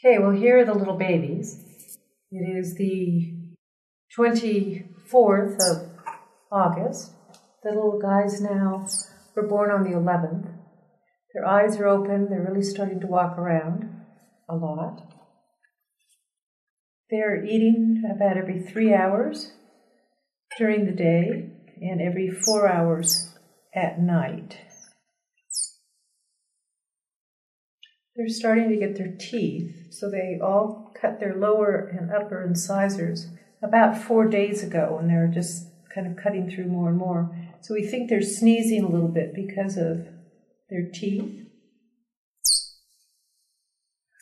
Okay, well, here are the little babies. It is the 24th of August. The little guys now were born on the 11th. Their eyes are open. They're really starting to walk around a lot. They're eating about every 3 hours during the day and every 4 hours at night. They're starting to get their teeth, so they all cut their lower and upper incisors about 4 days ago, and they're just kind of cutting through more and more. So we think they're sneezing a little bit because of their teeth.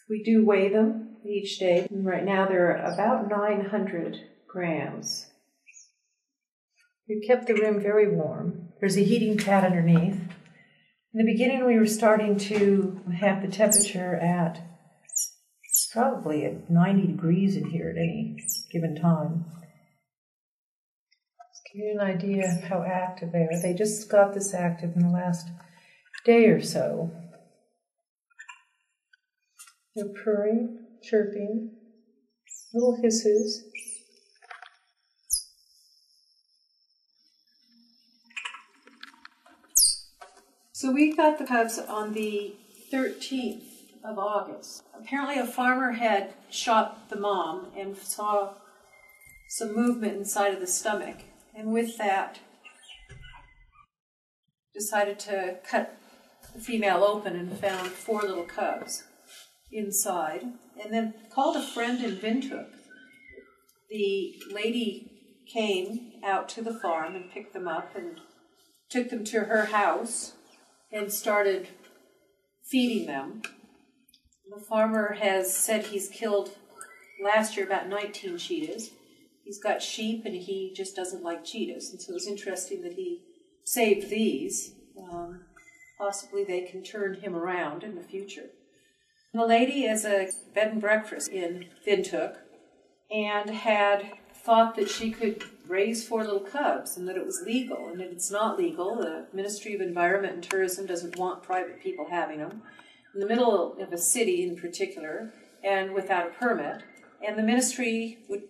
We do weigh them each day, and right now they're about 900 grams. We've kept the room very warm. There's a heating pad underneath. In the beginning, we were starting to have the temperature at probably at 90 degrees in here at any given time. Let's give you an idea of how active they are. They just got this active in the last day or so. They're purring, chirping, little hisses. So we got the cubs on the 13th of August. Apparently a farmer had shot the mom and saw some movement inside of the stomach. And with that, decided to cut the female open and found 4 little cubs inside. And then called a friend in Windhoek. The lady came out to the farm and picked them up and took them to her house and started feeding them. The farmer has said he's killed last year about 19 cheetahs. He's got sheep and he just doesn't like cheetahs. And so it was interesting that he saved these. Possibly they can turn him around in the future. The lady is a bed and breakfast in Windhoek and had thought that she could raise 4 little cubs and that it was legal, and if it's not legal, the Ministry of Environment and Tourism doesn't want private people having them, in the middle of a city in particular, and without a permit, and the ministry would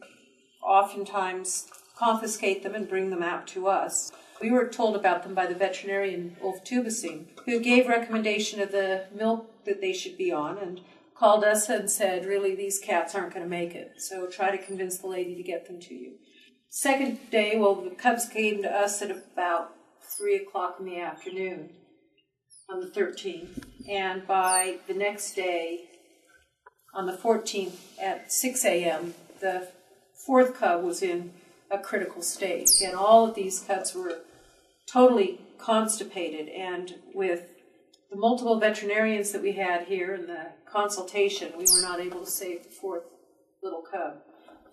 oftentimes confiscate them and bring them out to us. We were told about them by the veterinarian Ulf Tubesing, who gave recommendation of the milk that they should be on, and called us and said, really, these cats aren't going to make it, so try to convince the lady to get them to you. Second day, well, the cubs came to us at about 3 o'clock in the afternoon on the 13th, and by the next day, on the 14th at 6 a.m., the 4th cub was in a critical state. And all of these cubs were totally constipated, and with the multiple veterinarians that we had here and the consultation, we were not able to save the 4th little cub.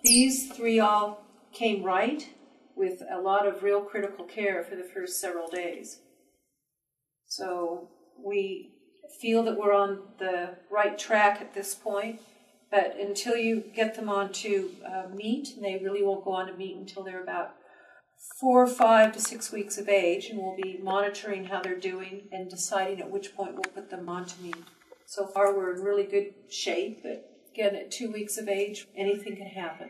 These 3 all came right with a lot of real critical care for the first several days. So we feel that we're on the right track at this point, but until you get them onto meat, and they really won't go on to meat until they're about 4, 5 to 6 weeks of age, and we'll be monitoring how they're doing and deciding at which point we'll put them onto meat. So far we're in really good shape, but again, at 2 weeks of age, anything can happen.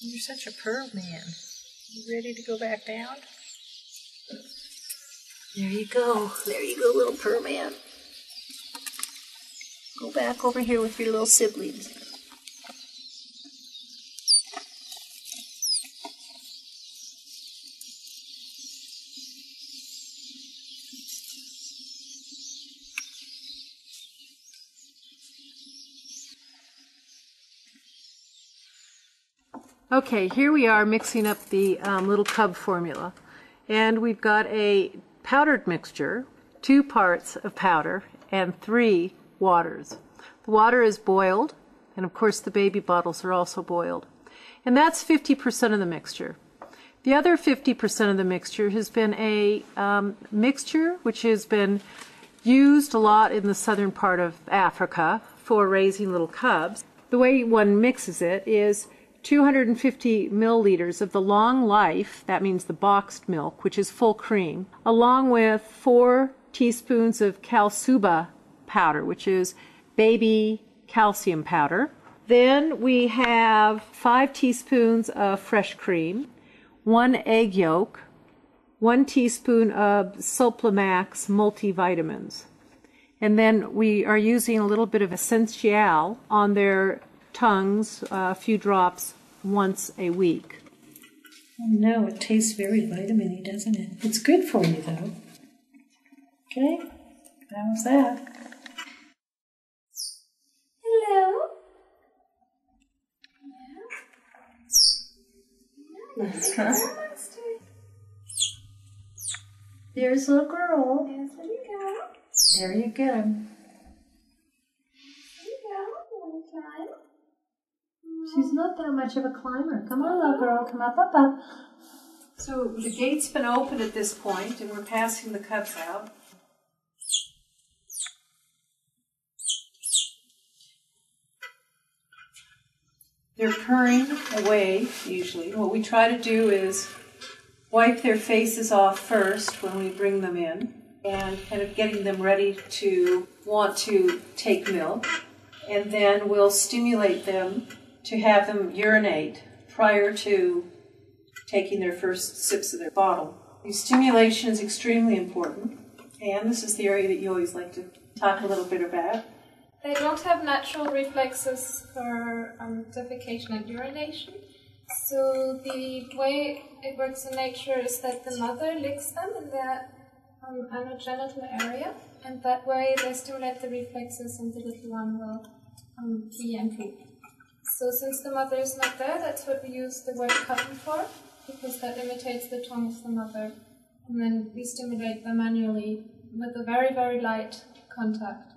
You're such a pearl man. You ready to go back down? There you go. There you go, little pearl man. Go back over here with your little siblings. Okay, here we are mixing up the little cub formula. And we've got a powdered mixture, 2 parts of powder and 3 waters. The water is boiled, and of course the baby bottles are also boiled. And that's 50% of the mixture. The other 50% of the mixture has been a mixture which has been used a lot in the southern part of Africa for raising little cubs. The way one mixes it is 250 milliliters of the long life, that means the boxed milk, which is full cream, along with 4 teaspoons of calciba powder, which is baby calcium powder. Then we have 5 teaspoons of fresh cream, 1 egg yolk, 1 teaspoon of Soplamax multivitamins. And then we are using a little bit of Essential on their tongues, a few drops once a week. Oh no, it tastes very vitamin-y, doesn't it? It's good for you though. Okay, that was that. Hello. There's a little girl. Yes, there you go. There you get him. There you go. One time. She's not that much of a climber. Come on, little girl. Come up, up, up. So the gate's been open at this point, and we're passing the cubs out. They're purring away, usually. What we try to do is wipe their faces off first when we bring them in, and kind of getting them ready to want to take milk. And then we'll stimulate them to have them urinate prior to taking their first sips of their bottle. The stimulation is extremely important, and this is the area that you always like to talk a little bit about. They don't have natural reflexes for defecation and urination. So the way it works in nature is that the mother licks them in their anogenital area, and that way they stimulate the reflexes and the little one will pee and poop. So since the mother is not there, that's what we use the word cotton for, because that imitates the tongue of the mother. And then we stimulate them manually with a very, very light contact,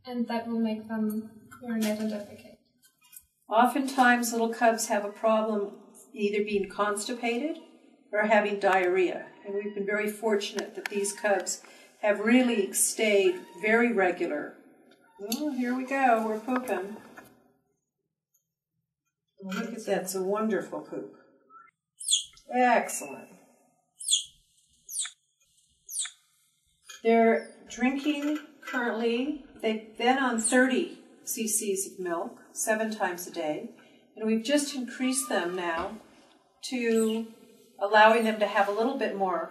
and that will make them urinate and defecate. Oftentimes little cubs have a problem either being constipated or having diarrhea. And we've been very fortunate that these cubs have really stayed very regular. Oh, here we go, we're pooping. Look at that, it's a wonderful poop. Excellent. They're drinking currently, they've been on 30 cc's of milk 7 times a day, and we've just increased them now to allowing them to have a little bit more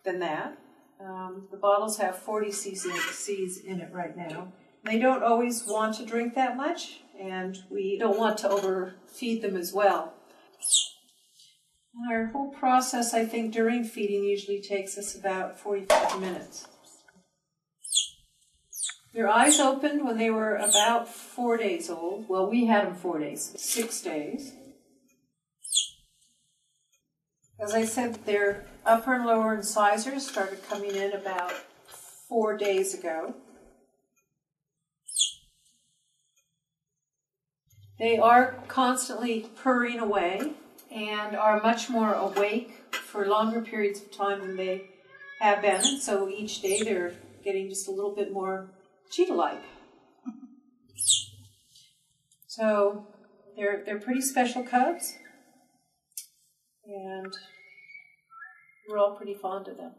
than that. The bottles have 40 cc's in it right now. They don't always want to drink that much, and we don't want to overfeed them as well. Our whole process, I think, during feeding usually takes us about 45 minutes. Their eyes opened when they were about 4 days old. Well, we had them 4 days, 6 days. As I said, their upper and lower incisors started coming in about 4 days ago. They are constantly purring away and are much more awake for longer periods of time than they have been. So each day they're getting just a little bit more cheetah-like. So they're pretty special cubs, and we're all pretty fond of them.